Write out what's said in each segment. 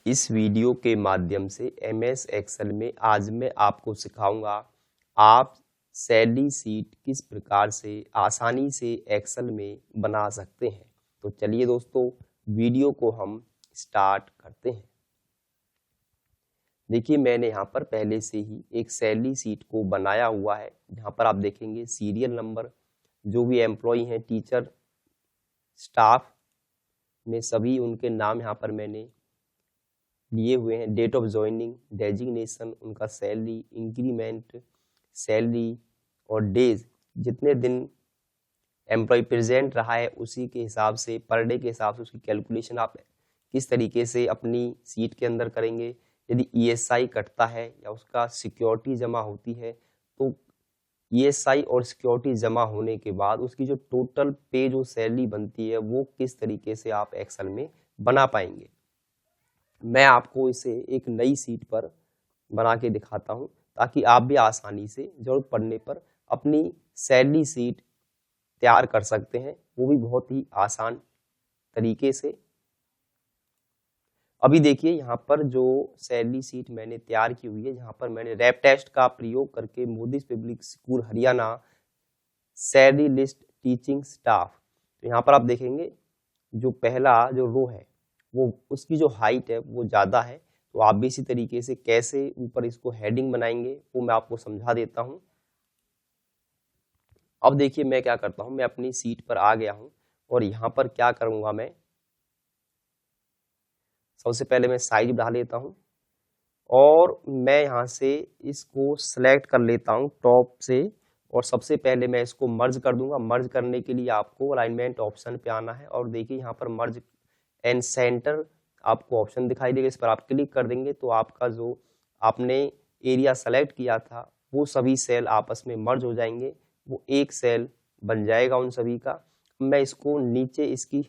इस वीडियो के माध्यम से एमएस एक्सेल में आज मैं आपको सिखाऊंगा आप सैलरी शीट किस प्रकार से आसानी से एक्सेल में बना सकते हैं। तो चलिए दोस्तों, वीडियो को हम स्टार्ट करते हैं। देखिए, मैंने यहाँ पर पहले से ही एक सैलरी शीट को बनाया हुआ है। यहाँ पर आप देखेंगे सीरियल नंबर, जो भी एम्प्लॉय हैं, टीचर, स्टाफ में सभी उनके नाम यहाँ पर मैंने लिए हुए हैं। डेट ऑफ ज्वाइनिंग, डेजिग्नेशन, उनका सैलरी, इंक्रीमेंट, सैलरी और डेज, जितने दिन एम्प्लॉय प्रेजेंट रहा है उसी के हिसाब से, पर डे के हिसाब से उसकी कैलकुलेशन आप किस तरीके से अपनी सीट के अंदर करेंगे। यदि ईएसआई कटता है या उसका सिक्योरिटी जमा होती है, तो ईएसआई और सिक्योरिटी जमा होने के बाद उसकी जो टोटल पे जो सैलरी बनती है वो किस तरीके से आप एक्सेल में बना पाएंगे। मैं आपको इसे एक नई सीट पर बना के दिखाता हूं, ताकि आप भी आसानी से जरूरत पड़ने पर अपनी सैलरी सीट तैयार कर सकते हैं, वो भी बहुत ही आसान तरीके से। अभी देखिए, यहाँ पर जो सैलरी सीट मैंने तैयार की हुई है, यहाँ पर मैंने रैप टेस्ट का प्रयोग करके Modi public school Haryana salary list teaching staff, तो यहाँ पर आप देखेंगे जो पहला जो रो है वो उसकी जो हाइट है वो ज़्यादा है। तो आप भी इसी तरीके से कैसे ऊपर इसको हेडिंग बनाएंगे वो मैं आपको समझा देता हूँ। अब देखिए, मैं क्या करता हूँ, मैं अपनी सीट पर आ गया हूँ और यहाँ पर क्या करूँगा, मैं सबसे पहले मैं साइज बढ़ा लेता हूँ और मैं यहाँ से इसको सेलेक्ट कर लेता हूँ टॉप से, और सबसे पहले मैं इसको मर्ज कर दूंगा। मर्ज करने के लिए आपको अलाइनमेंट ऑप्शन पे आना है और देखिए यहाँ पर मर्ज एंड सेंटर आपको ऑप्शन दिखाई देगा। इस पर आप क्लिक कर देंगे तो आपका जो आपने एरिया सेलेक्ट किया था वो सभी सेल आपस में मर्ज हो जाएंगे, वो एक सेल बन जाएगा उन सभी का। मैं इसको नीचे इसकी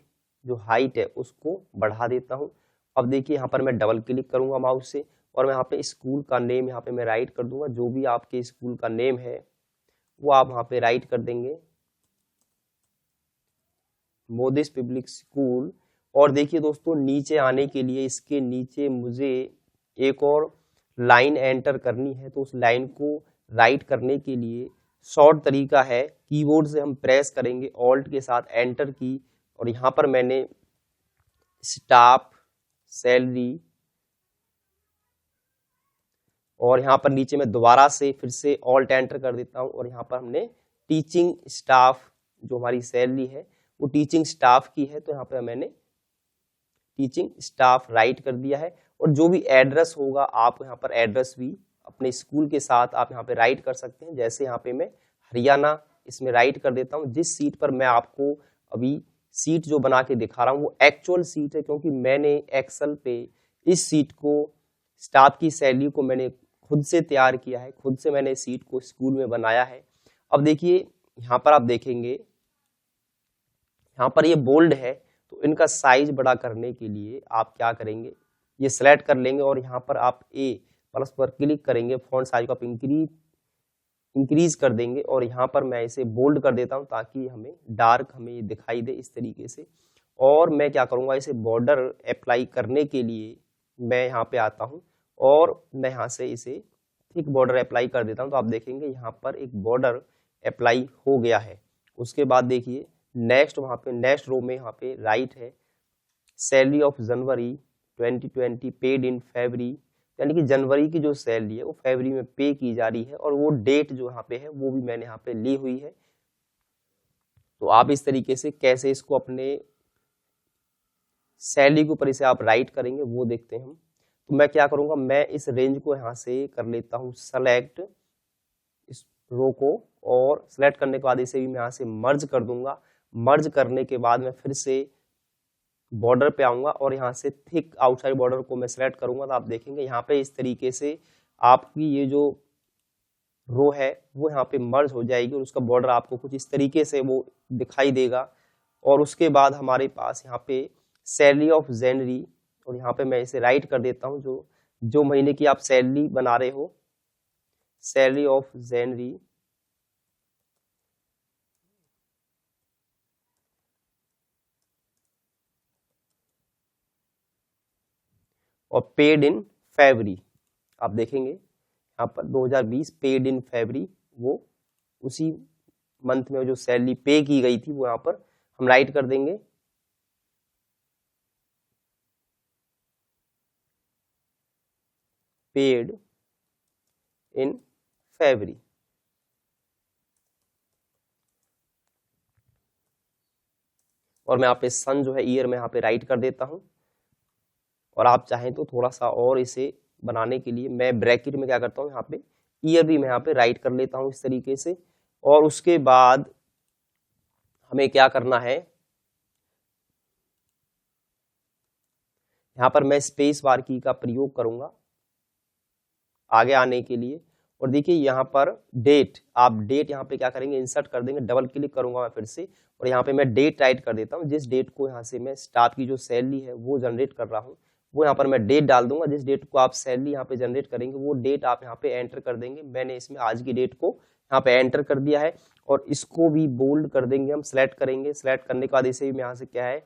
जो हाइट है उसको बढ़ा देता हूँ। अब देखिए, यहाँ पर मैं डबल क्लिक करूंगा माउस से और मैं यहाँ पे स्कूल का नेम यहाँ पे मैं राइट कर दूंगा। जो भी आपके स्कूल का नेम है वो आप वहाँ पे राइट कर देंगे, मोदी पब्लिक स्कूल। और देखिए दोस्तों, नीचे आने के लिए इसके नीचे मुझे एक और लाइन एंटर करनी है। तो उस लाइन को राइट करने के लिए शॉर्ट तरीका है, कीबोर्ड से हम प्रेस करेंगे ऑल्ट के साथ एंटर की, और यहाँ पर मैंने स्टाफ सैलरी, और यहाँ पर नीचे में दोबारा से फिर से ऑल्ट एंटर कर देता हूँ और यहाँ पर हमने टीचिंग स्टाफ, जो हमारी सैलरी है वो टीचिंग स्टाफ की है, तो यहाँ पर मैंने टीचिंग स्टाफ राइट कर दिया है। और जो भी एड्रेस होगा आप यहाँ पर एड्रेस भी अपने स्कूल के साथ आप यहाँ पे राइट कर सकते हैं। जैसे यहाँ पे मैं हरियाणा इसमें राइट कर देता हूँ। जिस सीट पर मैं आपको अभी सीट जो बना के दिखा रहा हूँ वो एक्चुअल सीट है, क्योंकि मैंने एक्सेल पे इस सीट को, स्टाफ की सैलरी को मैंने खुद से तैयार किया है, खुद से मैंने सीट को स्कूल में बनाया है। अब देखिए, यहाँ पर आप देखेंगे यहाँ पर ये बोल्ड है, तो इनका साइज बड़ा करने के लिए आप क्या करेंगे, ये सिलेक्ट कर लेंगे और यहाँ पर आप ए प्लस पर क्लिक करेंगे, फॉन्ट साइज को आप इंक्रीज कर देंगे और यहाँ पर मैं इसे बोल्ड कर देता हूँ ताकि हमें डार्क हमें ये दिखाई दे इस तरीके से। और मैं क्या करूँगा, इसे बॉर्डर अप्लाई करने के लिए मैं यहाँ पे आता हूँ और मैं यहाँ से इसे थिक बॉर्डर अप्लाई कर देता हूँ। तो आप देखेंगे यहाँ पर एक बॉर्डर अप्लाई हो गया है। उसके बाद देखिए नेक्स्ट, वहाँ पे नेक्स्ट रो में यहाँ पे राइट है salary of January 2020 paid in February, यानी कि जनवरी की जो सैलरी है वो फरवरी में पे की जा रही है और वो डेट जो यहाँ पे है वो भी मैंने यहाँ पे ली हुई है। तो आप इस तरीके से कैसे इसको अपने सैलरी के ऊपर इसे आप राइट करेंगे वो देखते हैं हम। तो मैं क्या करूँगा, मैं इस रेंज को यहाँ से कर लेता हूँ सेलेक्ट, इस रो को, और सेलेक्ट करने के बाद इसे भी मैं यहाँ से मर्ज कर दूंगा। मर्ज करने के बाद मैं फिर से बॉर्डर पे आऊंगा और यहाँ से थिक आउटसाइड बॉर्डर को मैं सेलेक्ट करूंगा। तो आप देखेंगे यहाँ पे इस तरीके से आपकी ये जो रो है वो यहाँ पे मर्ज हो जाएगी और उसका बॉर्डर आपको कुछ इस तरीके से वो दिखाई देगा। और उसके बाद हमारे पास यहाँ पे सैलरी ऑफ जनवरी, और यहाँ पे मैं इसे राइट कर देता हूँ, जो जो महीने की आप सैलरी बना रहे हो, सैलरी ऑफ जनवरी। और पेड इन फरवरी, आप देखेंगे यहाँ पर 2020 पेड इन फरवरी, वो उसी मंथ में जो सैलरी पे की गई थी वो यहाँ पर हम राइट कर देंगे पेड इन फरवरी। और मैं यहाँ पे सन जो है ईयर में यहाँ पे राइट कर देता हूँ। और आप चाहें तो थोड़ा सा और इसे बनाने के लिए मैं ब्रैकेट में क्या करता हूँ, यहाँ पे ईयर भी मैं यहाँ पे राइट कर लेता हूँ इस तरीके से। और उसके बाद हमें क्या करना है, यहाँ पर मैं स्पेस बार की का प्रयोग करूंगा आगे आने के लिए। और देखिए यहाँ पर डेट, आप डेट यहाँ पे क्या करेंगे, इंसर्ट कर देंगे, डबल क्लिक करूंगा मैं फिर से, और यहाँ पे मैं डेट राइट कर देता हूँ। जिस डेट को यहाँ से मैं स्टाफ की जो सैलरी है वो जनरेट कर रहा हूँ, वो यहाँ पर मैं डेट डाल दूंगा। जिस डेट को आप सैलरी यहाँ पे जनरेट करेंगे वो डेट आप यहाँ पे एंटर कर देंगे। मैंने इसमें आज की डेट को यहाँ पे एंटर कर दिया है। और इसको भी बोल्ड कर देंगे, हम सिलेक्ट करेंगे। सिलेक्ट करने के बाद इसे भी मैं यहाँ से क्या है,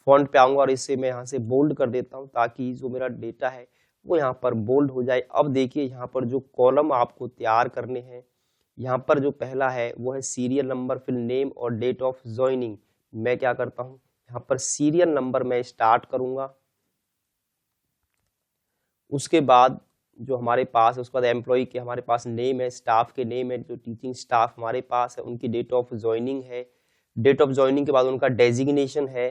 फॉन्ट पे आऊंगा और इसे मैं यहाँ से बोल्ड कर देता हूँ ताकि जो मेरा डेटा है वो यहाँ पर बोल्ड हो जाए। अब देखिए यहाँ पर जो कॉलम आपको तैयार करने हैं, यहाँ पर जो पहला है वो है सीरियल नंबर, फिर नेम और डेट ऑफ ज्वाइनिंग। मैं क्या करता हूँ, यहाँ पर सीरियल नंबर मैं स्टार्ट करूंगा। उसके बाद जो हमारे पास है, उसके बाद एम्प्लॉय के हमारे पास नेम है, स्टाफ के नेम है, जो टीचिंग स्टाफ हमारे पास है उनकी डेट ऑफ ज्वाइनिंग है। डेट ऑफ ज्वाइनिंग के बाद उनका डेजिग्नेशन है,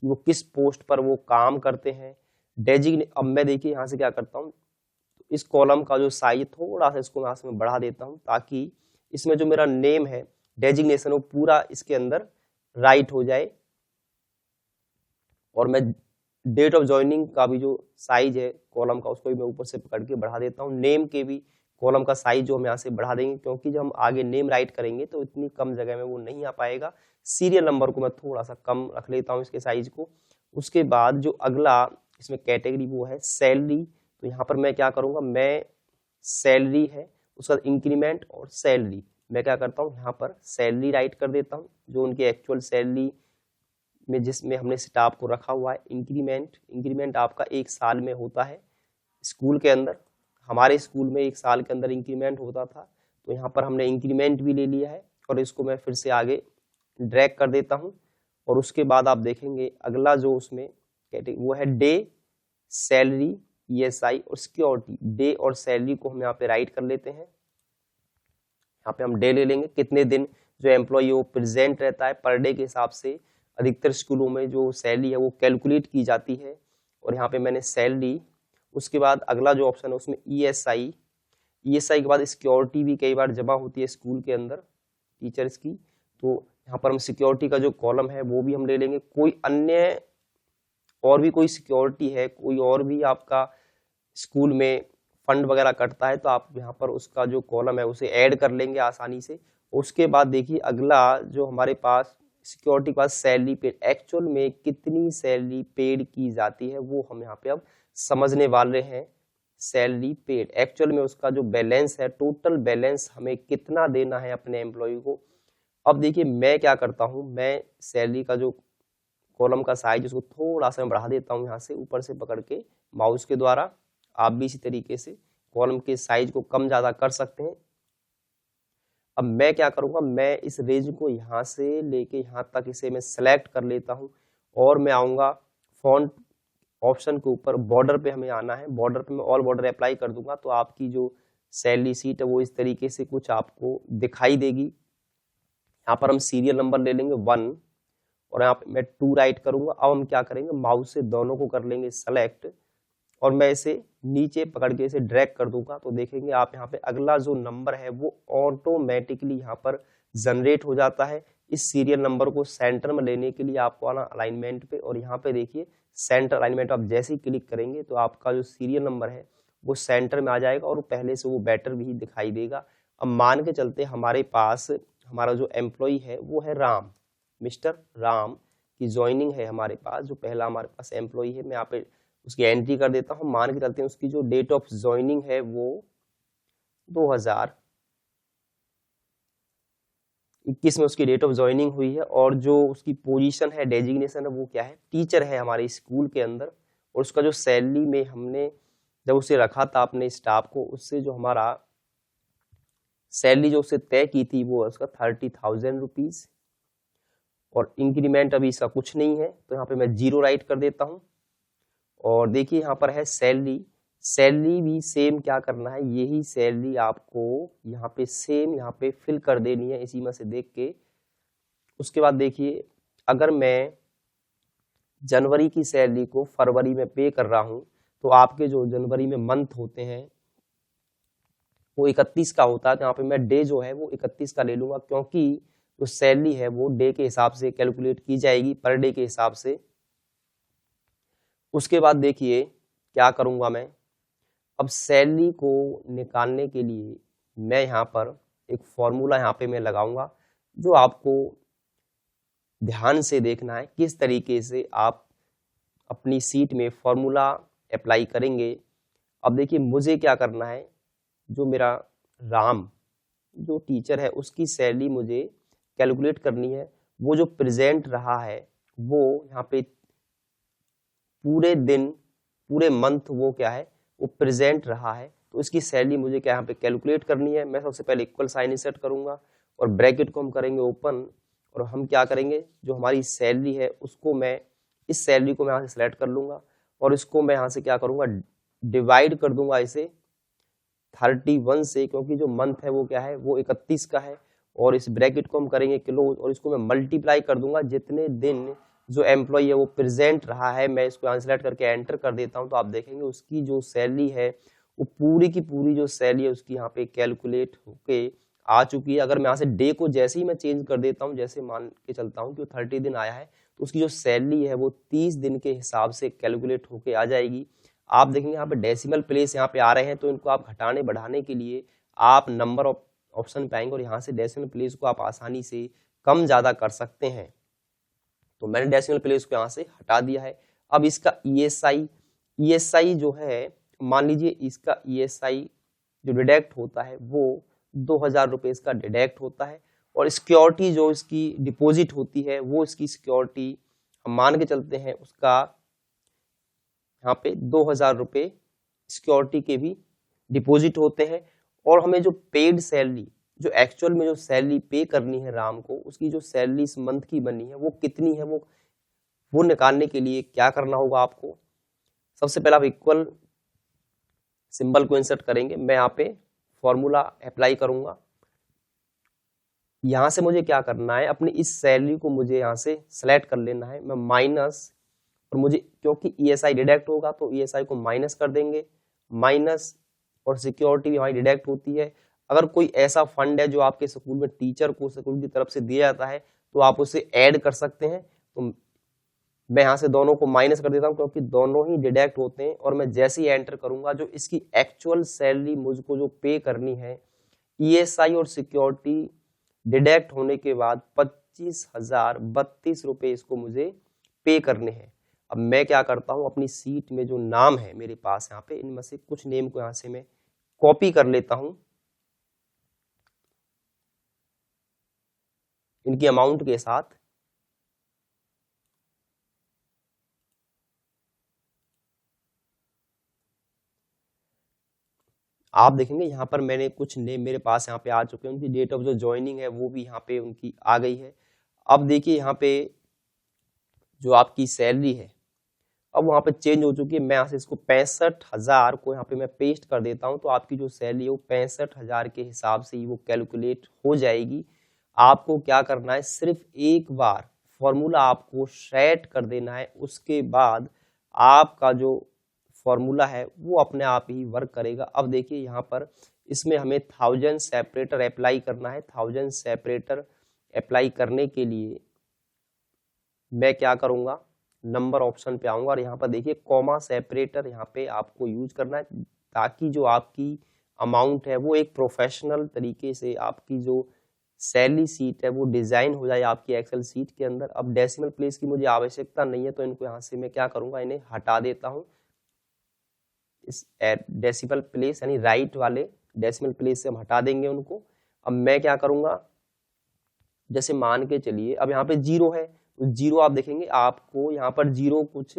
वो किस पोस्ट पर वो काम करते हैं। अब मैं देखिए यहाँ से क्या करता हूँ, इस कॉलम का जो साइज थोड़ा सा इसको यहाँ से मैं बढ़ा देता हूँ ताकि इसमें जो मेरा नेम है, डेजिग्नेशन, वो पूरा इसके अंदर राइट हो जाए। और मैं डेट ऑफ ज्वाइनिंग का भी जो साइज है कॉलम का, उसको भी मैं ऊपर से पकड़ के बढ़ा देता हूँ। नेम के भी कॉलम का साइज जो हम यहाँ से बढ़ा देंगे, क्योंकि जब हम आगे नेम राइट करेंगे तो इतनी कम जगह में वो नहीं आ पाएगा। सीरियल नंबर को मैं थोड़ा सा कम रख लेता हूँ इसके साइज को। उसके बाद जो अगला इसमें कैटेगरी वो है सैलरी। तो यहाँ पर मैं क्या करूँगा, मैं सैलरी है, उसका इंक्रीमेंट और सैलरी, मैं क्या करता हूँ यहाँ पर सैलरी राइट कर देता हूँ, जो उनकी एक्चुअल सैलरी में जिसमें हमने स्टाफ को रखा हुआ है। इंक्रीमेंट आपका 1 साल में होता है स्कूल के अंदर, हमारे स्कूल में 1 साल के अंदर इंक्रीमेंट होता था। तो यहाँ पर हमने इंक्रीमेंट भी ले लिया है और इसको मैं फिर से आगे ड्रैग कर देता हूँ। और उसके बाद आप देखेंगे अगला जो उसमें वो है डे, सैलरी, ESI और सिक्योरिटी। डे और सैलरी को हम यहाँ पे राइट कर लेते हैं। यहाँ पे हम डे ले लेंगे, कितने दिन जो एम्प्लॉय वो प्रेजेंट रहता है पर डे के हिसाब से अधिकतर स्कूलों में जो सैलरी है वो कैलकुलेट की जाती है। और यहाँ पे मैंने सैलरी, उसके बाद अगला जो ऑप्शन है उसमें ESI के बाद सिक्योरिटी भी कई बार जमा होती है स्कूल के अंदर टीचर्स की। तो यहाँ पर हम सिक्योरिटी का जो कॉलम है वो भी हम ले लेंगे। कोई अन्य और भी कोई सिक्योरिटी है, कोई और भी आपका स्कूल में फंड वगैरह कटता है तो आप यहाँ पर उसका जो कॉलम है उसे ऐड कर लेंगे आसानी से। उसके बाद देखिए अगला जो हमारे पास सिक्योरिटी के पास सैलरी पेड, एक्चुअल में कितनी सैलरी पेड की जाती है वो हम यहाँ पे अब समझने वाले हैं। सैलरी पेड एक्चुअल में उसका जो बैलेंस है, टोटल बैलेंस हमें कितना देना है अपने एम्प्लॉय को। अब देखिए मैं क्या करता हूँ, मैं सैलरी का जो कॉलम का साइज उसको थोड़ा सा बढ़ा देता हूँ यहाँ से ऊपर से पकड़ के माउस के द्वारा। आप भी इसी तरीके से कॉलम के साइज को कम ज्यादा कर सकते हैं। अब मैं क्या करूंगा, मैं इस रेंज को यहाँ से लेके यहाँ तक इसे मैं सेलेक्ट कर लेता हूँ और मैं आऊंगा फॉन्ट ऑप्शन के ऊपर, बॉर्डर पे हमें आना है। बॉर्डर पे मैं ऑल बॉर्डर अप्लाई कर दूंगा तो आपकी जो सैलरी सीट है वो इस तरीके से कुछ आपको दिखाई देगी। यहाँ पर हम सीरियल नंबर ले लेंगे 1 और यहाँ पे मैं 2 राइट करूंगा। अब हम क्या करेंगे, माउस से दोनों को कर लेंगे सेलेक्ट और मैं इसे नीचे पकड़ के इसे ड्रैग कर दूंगा। तो देखेंगे आप यहाँ पे अगला जो नंबर है वो ऑटोमेटिकली यहाँ पर जनरेट हो जाता है। इस सीरियल नंबर को सेंटर में लेने के लिए आपको आना अलाइनमेंट पे और यहाँ पे देखिए सेंटर अलाइनमेंट, आप जैसे ही क्लिक करेंगे तो आपका जो सीरियल नंबर है वो सेंटर में आ जाएगा और पहले से वो बेटर भी दिखाई देगा। अब मान के चलते हमारे पास हमारा जो एम्प्लॉय है वो है राम, मिस्टर राम की ज्वाइनिंग है हमारे पास, जो पहला हमारे पास एम्प्लॉय है। मैं यहाँ पे उसकी एंट्री कर देता हूँ। मान के चलते हैं उसकी जो डेट ऑफ ज्वाइनिंग है वो 2021 में उसकी डेट ऑफ ज्वाइनिंग हुई है और जो उसकी पोजीशन है, डेजिग्नेशन है वो क्या है, टीचर है हमारे स्कूल के अंदर। और उसका जो सैलरी में हमने जब उसे रखा था अपने स्टाफ को, उससे जो हमारा सैलरी जो उससे तय की थी वो उसका 30,000 रुपीज, और इंक्रीमेंट अभी इसका कुछ नहीं है, तो यहाँ पे मैं 0 राइट कर देता हूँ। और देखिए यहाँ पर है सैलरी, सैलरी भी सेम क्या करना है, यही सैलरी आपको यहाँ पे सेम यहाँ पे फिल कर देनी है इसी में से देख के। उसके बाद देखिए अगर मैं जनवरी की सैलरी को फरवरी में पे कर रहा हूँ, तो आपके जो जनवरी में मंथ होते हैं वो 31 का होता है, तो यहाँ पे मैं डे जो है वो 31 का ले लूंगा, क्योंकि जो सैलरी है वो डे के हिसाब से कैलकुलेट की जाएगी, पर डे के हिसाब से। उसके बाद देखिए क्या करूंगा मैं, अब सैलरी को निकालने के लिए मैं यहाँ पर एक फॉर्मूला यहाँ पे मैं लगाऊंगा, जो आपको ध्यान से देखना है किस तरीके से आप अपनी सीट में फॉर्मूला अप्लाई करेंगे। अब देखिए मुझे क्या करना है, जो मेरा राम जो टीचर है उसकी सैलरी मुझे कैलकुलेट करनी है। वो जो प्रेजेंट रहा है वो यहाँ पे पूरे दिन पूरे मंथ वो क्या है वो प्रेजेंट रहा है, तो इसकी सैलरी मुझे क्या यहाँ पे कैलकुलेट करनी है। मैं सबसे पहले इक्वल साइन सेट करूंगा और ब्रैकेट को हम करेंगे ओपन, और हम क्या करेंगे जो हमारी सैलरी है उसको मैं इस सैलरी को मैं यहाँ से सिलेक्ट कर लूंगा और इसको मैं यहाँ से क्या करूंगा डिवाइड कर दूंगा इसे 31 से, क्योंकि जो मंथ है वो क्या है वो 31 का है, और इस ब्रैकेट को हम करेंगे क्लोज और इसको मैं मल्टीप्लाई कर दूंगा जितने दिन जो एम्प्लॉय है वो प्रेजेंट रहा है। मैं इसको यहाँ सेलेक्ट करके एंटर कर देता हूँ, तो आप देखेंगे उसकी जो सैलरी है वो पूरी की पूरी जो सैलरी है उसकी यहाँ पे कैलकुलेट होके आ चुकी है। अगर मैं यहाँ से डे को जैसे ही मैं चेंज कर देता हूँ, जैसे मान के चलता हूँ कि 30 दिन आया है, तो उसकी जो सैलरी है वो 30 दिन के हिसाब से कैलकुलेट होके आ जाएगी। आप देखेंगे यहाँ पे डेसिमल प्लेस यहाँ पे आ रहे हैं, तो इनको आप घटाने बढ़ाने के लिए आप नंबर ऑप्शन पे आएंगे और यहाँ से डेसिमल प्लेस को आप आसानी से कम ज्यादा कर सकते हैं। तो मैंने डेसिमल प्लेस को यहाँ से हटा दिया है। अब इसका ईएसआई जो है, मान लीजिए इसका ईएसआई जो डिडक्ट होता है वो 2,000 रुपये इसका डिडक्ट होता है, और सिक्योरिटी जो इसकी डिपॉजिट होती है वो इसकी सिक्योरिटी हम मान के चलते हैं उसका यहाँ पे 2,000 रुपये सिक्योरिटी के भी डिपॉजिट होते हैं। और हमें जो पेड सैलरी जो एक्चुअल में जो सैलरी पे करनी है राम को, उसकी जो सैलरी इस मंथ की बनी है वो कितनी है वो निकालने के लिए क्या करना होगा आपको। सबसे पहले आप इक्वल सिंबल को इंसर्ट करेंगे, मैं यहाँ पे फॉर्मूला अप्लाई करूंगा। यहां से मुझे क्या करना है, अपनी इस सैलरी को मुझे यहाँ से सेलेक्ट कर लेना है, मैं माइनस, और मुझे क्योंकि ईएसआई डिडक्ट होगा तो ईएसआई को माइनस कर देंगे, माइनस, और सिक्योरिटी भी हमारी डिडक्ट होती है। अगर कोई ऐसा फंड है जो आपके स्कूल में टीचर को स्कूल की तरफ से दिया जाता है तो आप उसे ऐड कर सकते हैं। तो मैं यहाँ से दोनों को माइनस कर देता हूँ क्योंकि दोनों ही डिडक्ट होते हैं, और मैं जैसे ही एंटर करूंगा जो इसकी एक्चुअल सैलरी मुझको जो पे करनी है ईएसआई और सिक्योरिटी डिडक्ट होने के बाद 25,032 रुपये इसको मुझे पे करने हैं। अब मैं क्या करता हूं, अपनी सीट में जो नाम है मेरे पास यहाँ पे, इनमें से कुछ नेम को यहाँ से मैं कॉपी कर लेता हूं इनकी अमाउंट के साथ। आप देखेंगे यहाँ पर मैंने कुछ नेम मेरे पास यहाँ पे आ चुके हैं, उनकी डेट ऑफ जो ज्वाइनिंग है वो भी यहाँ पे उनकी आ गई है। अब देखिए यहाँ पे जो आपकी सैलरी है अब वहां पे चेंज हो चुकी है। मैं यहाँ से इसको 65,000 को यहाँ पे मैं पेस्ट कर देता हूँ, तो आपकी जो सैलरी है वो 65,000 के हिसाब से ही वो कैलकुलेट हो जाएगी। आपको क्या करना है, सिर्फ एक बार फॉर्मूला आपको सेट कर देना है, उसके बाद आपका जो फॉर्मूला है वो अपने आप ही वर्क करेगा। अब देखिए यहाँ पर इसमें हमें 1000 सेपरेटर अप्लाई करना है। 1000 सेपरेटर अप्लाई करने के लिए मैं क्या करूंगा, नंबर ऑप्शन पे आऊंगा और यहाँ पर देखिए कॉमा सेपरेटर यहाँ पे आपको यूज करना है, ताकि जो आपकी अमाउंट है वो एक प्रोफेशनल तरीके से आपकी जो सैलरी सीट है वो डिजाइन हो जाए आपकी एक्सेल सीट के अंदर। अब डेसिमल प्लेस की मुझे आवश्यकता नहीं है, तो इनको यहाँ से मैं क्या करूंगा, इन्हें हटा देता हूँ। इस डेसिमल प्लेस यानी राइट वाले डेसिमल प्लेस से हम हटा देंगे उनको। अब मैं क्या करूंगा, जैसे मान के चलिए अब यहाँ पे 0 है, तो 0 आप देखेंगे आपको यहाँ पर 0 कुछ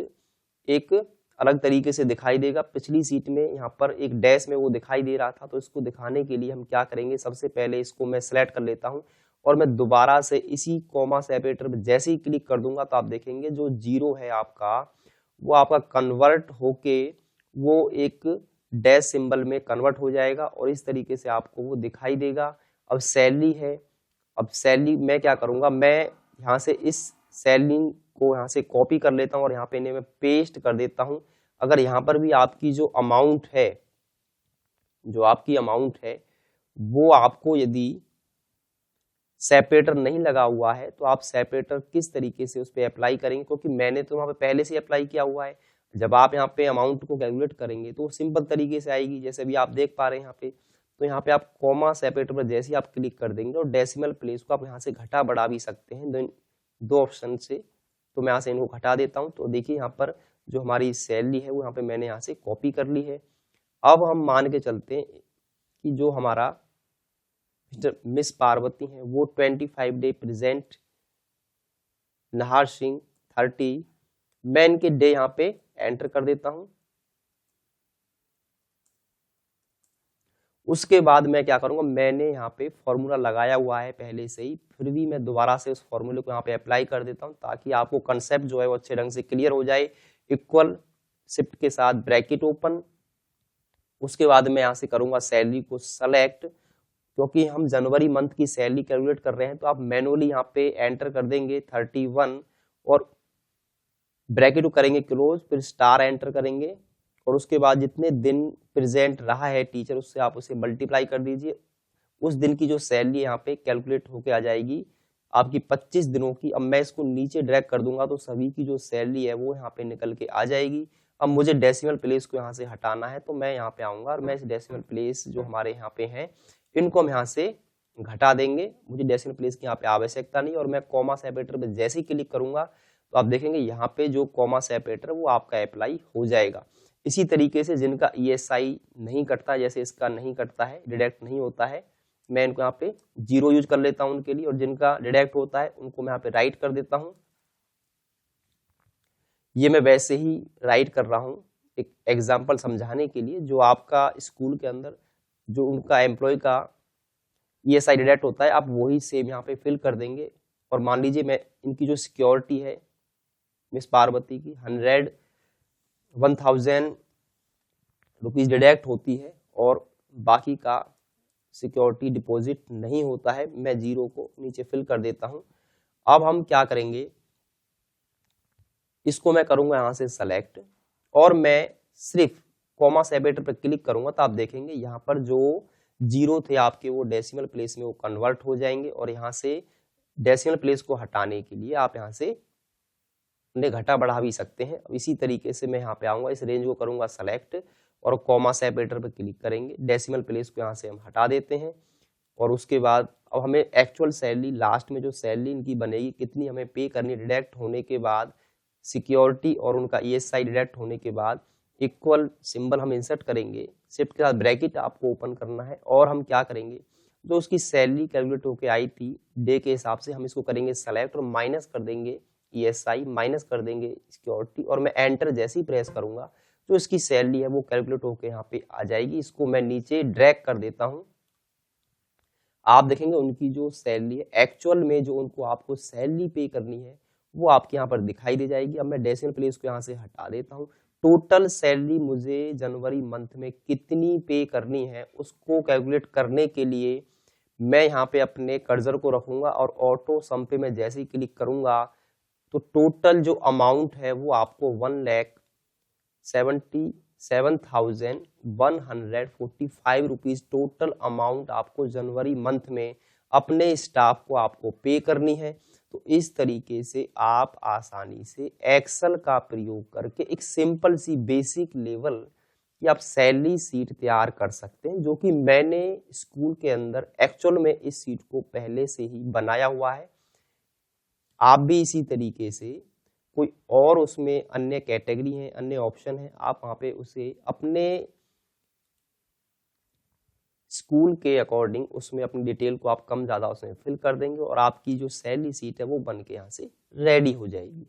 एक अलग तरीके से दिखाई देगा। पिछली सीट में यहाँ पर एक डैश में वो दिखाई दे रहा था, तो इसको दिखाने के लिए हम क्या करेंगे, सबसे पहले इसको मैं सिलेक्ट कर लेता हूँ और मैं दोबारा से इसी कॉमा सेपरेटर पे जैसे ही क्लिक कर दूंगा तो आप देखेंगे जो 0 है आपका, वो आपका कन्वर्ट होके वो एक डैश सिंबल में कन्वर्ट हो जाएगा और इस तरीके से आपको वो दिखाई देगा। अब सैलरी है, अब सैलरी मैं क्या करूंगा, मैं यहाँ से इस सैलरी को यहाँ से कॉपी कर लेता हूँ और यहाँ पे इन्हें मैं पेस्ट कर देता हूँ। अगर यहाँ पर भी आपकी जो अमाउंट है, जो आपकी अमाउंट है वो आपको यदि सेपरेटर नहीं लगा हुआ है तो आप सेपरेटर किस तरीके से उस पर अप्लाई करेंगे, क्योंकि मैंने तो वहाँ पे पहले से अप्लाई किया हुआ है। जब आप यहाँ पे अमाउंट को कैलकुलेट करेंगे तो सिंपल तरीके से आएगी, जैसे अभी आप देख पा रहे हैं यहाँ पे। तो यहाँ पे आप कॉमा सेपरेटर पर जैसे ही आप क्लिक कर देंगे और डेसिमल प्लेस को आप यहाँ से घटा बढ़ा भी सकते हैं दो ऑप्शन से। तो मैं यहाँ से इनको घटा देता हूँ। तो देखिए यहाँ पर जो हमारी सैलरी है वो यहाँ पे मैंने यहाँ से कॉपी कर ली है। अब हम मान के चलते हैं कि जो हमारा मिस पार्वती हैं वो 25 डे प्रेजेंट, नहार सिंह 30, मैं इनके डे यहाँ पे एंटर कर देता हूं। उसके बाद मैं क्या करूंगा, मैंने यहाँ पे फॉर्मूला लगाया हुआ है पहले से ही, फिर भी मैं दोबारा से उस फॉर्मूले को यहाँ पे अप्लाई कर देता हूँ ताकि आपको कंसेप्ट जो है वो अच्छे ढंग से क्लियर हो जाए। इक्वल शिफ्ट के साथ ब्रैकेट ओपन, उसके बाद मैं यहाँ से करूंगा सैलरी को सेलेक्ट, क्योंकि हम जनवरी मंथ की सैलरी कैलकुलेट कर रहे हैं तो आप मैनुअली यहाँ पे एंटर कर देंगे 31 और ब्रैकेट को करेंगे क्लोज, फिर स्टार एंटर करेंगे और उसके बाद जितने दिन प्रेजेंट रहा है टीचर उससे आप उसे मल्टीप्लाई कर दीजिए। उस दिन की जो सैलरी यहाँ पे कैलकुलेट होके आ जाएगी आपकी 25 दिनों की। अब मैं इसको नीचे ड्रैग कर दूंगा तो सभी की जो सैलरी है वो यहाँ पे निकल के आ जाएगी। अब मुझे डेसिमल प्लेस को यहाँ से हटाना है तो मैं यहाँ पे आऊंगा और मैं इस डेसिमल प्लेस जो हमारे यहाँ पे हैं इनको हम यहाँ से घटा देंगे। मुझे डेसिमल प्लेस की यहाँ पे आवश्यकता नहीं और मैं कॉमा सेपरेटर पे जैसे ही क्लिक करूंगा तो आप देखेंगे यहाँ पे जो कॉमा सेपरेटर वो आपका अप्लाई हो जाएगा। इसी तरीके से जिनका ESI नहीं कटता, जैसे इसका नहीं कटता है, डिडक्ट नहीं होता है, मैं इनको यहाँ पे 0 यूज कर लेता हूँ उनके लिए, और जिनका डिडक्ट होता है उनको मैं यहाँ पे राइट कर देता हूँ। ये मैं वैसे ही राइट कर रहा हूँ एक एग्जाम्पल समझाने के लिए। जो आपका स्कूल के अंदर जो उनका एम्प्लॉय का ESI डिडक्ट होता है आप वही सेम यहाँ पे फिल कर देंगे। और मान लीजिए मैं इनकी जो सिक्योरिटी है मिस पार्वती की 1000 रुपीज डिडक्ट होती है और बाकी का सिक्योरिटी डिपॉजिट नहीं होता है, मैं 0 को नीचे फिल कर देता हूं। अब हम क्या करेंगे, इसको मैं करूंगा यहां से सेलेक्ट और मैं सिर्फ कॉमा सेपरेटर पर क्लिक करूंगा तो आप देखेंगे यहां पर जो 0 थे आपके वो डेसिमल प्लेस में वो कन्वर्ट हो जाएंगे। और यहाँ से डेसिमल प्लेस को हटाने के लिए आप यहाँ से उन्हें घटा बढ़ा भी सकते हैं। अब इसी तरीके से मैं यहाँ पे आऊंगा, इस रेंज को करूंगा सेलेक्ट और कॉमा सेपरेटर पर क्लिक करेंगे, डेसिमल प्लेस को यहाँ से हम हटा देते हैं। और उसके बाद अब हमें एक्चुअल सैलरी, लास्ट में जो सैलरी इनकी बनेगी कितनी हमें पे करनी, डिडक्ट होने के बाद सिक्योरिटी और उनका ESI डिडक्ट होने के बाद इक्वल सिंबल हम इंसर्ट करेंगे, शिफ्ट के साथ ब्रैकेट आपको ओपन करना है और हम क्या करेंगे, जो उसकी सैलरी कैलकुलेट होके आई थी डे के हिसाब से हम इसको करेंगे सेलेक्ट और माइनस कर देंगे ESI, माइनस कर देंगे सिक्योरिटी और मैं एंटर जैसे ही प्रेस करूंगा जो इसकी सैलरी है वो कैलकुलेट होके यहाँ पे आ जाएगी। इसको मैं नीचे ड्रैग कर देता हूँ। आप देखेंगे उनकी जो सैलरी है एक्चुअल में जो उनको आपको सैलरी पे करनी है वो आपके यहाँ पर दिखाई दे जाएगी। अब मैं डेसिमल प्लेस को यहाँ से हटा देता हूँ। टोटल सैलरी मुझे जनवरी मंथ में कितनी पे करनी है उसको कैलकुलेट करने के लिए मैं यहाँ पे अपने कर्सर को रखूंगा और ऑटो सम पे मैं जैसे ही क्लिक करूंगा तो टोटल जो अमाउंट है वो आपको 1,77,145 रुपीज टोटल अमाउंट आपको जनवरी मंथ में अपने स्टाफ को आपको पे करनी है। तो इस तरीके से आप आसानी से एक्सेल का प्रयोग करके एक सिंपल सी बेसिक लेवल की आप सैलरी शीट तैयार कर सकते हैं, जो कि मैंने स्कूल के अंदर एक्चुअल में इस शीट को पहले से ही बनाया हुआ है। आप भी इसी तरीके से कोई और उसमें अन्य कैटेगरी है, अन्य ऑप्शन है, आप वहां पे उसे अपने स्कूल के अकॉर्डिंग उसमें अपनी डिटेल को आप कम ज़्यादा उसमें फिल कर देंगे और आपकी जो सैलरी शीट है वो बन के यहाँ से रेडी हो जाएगी।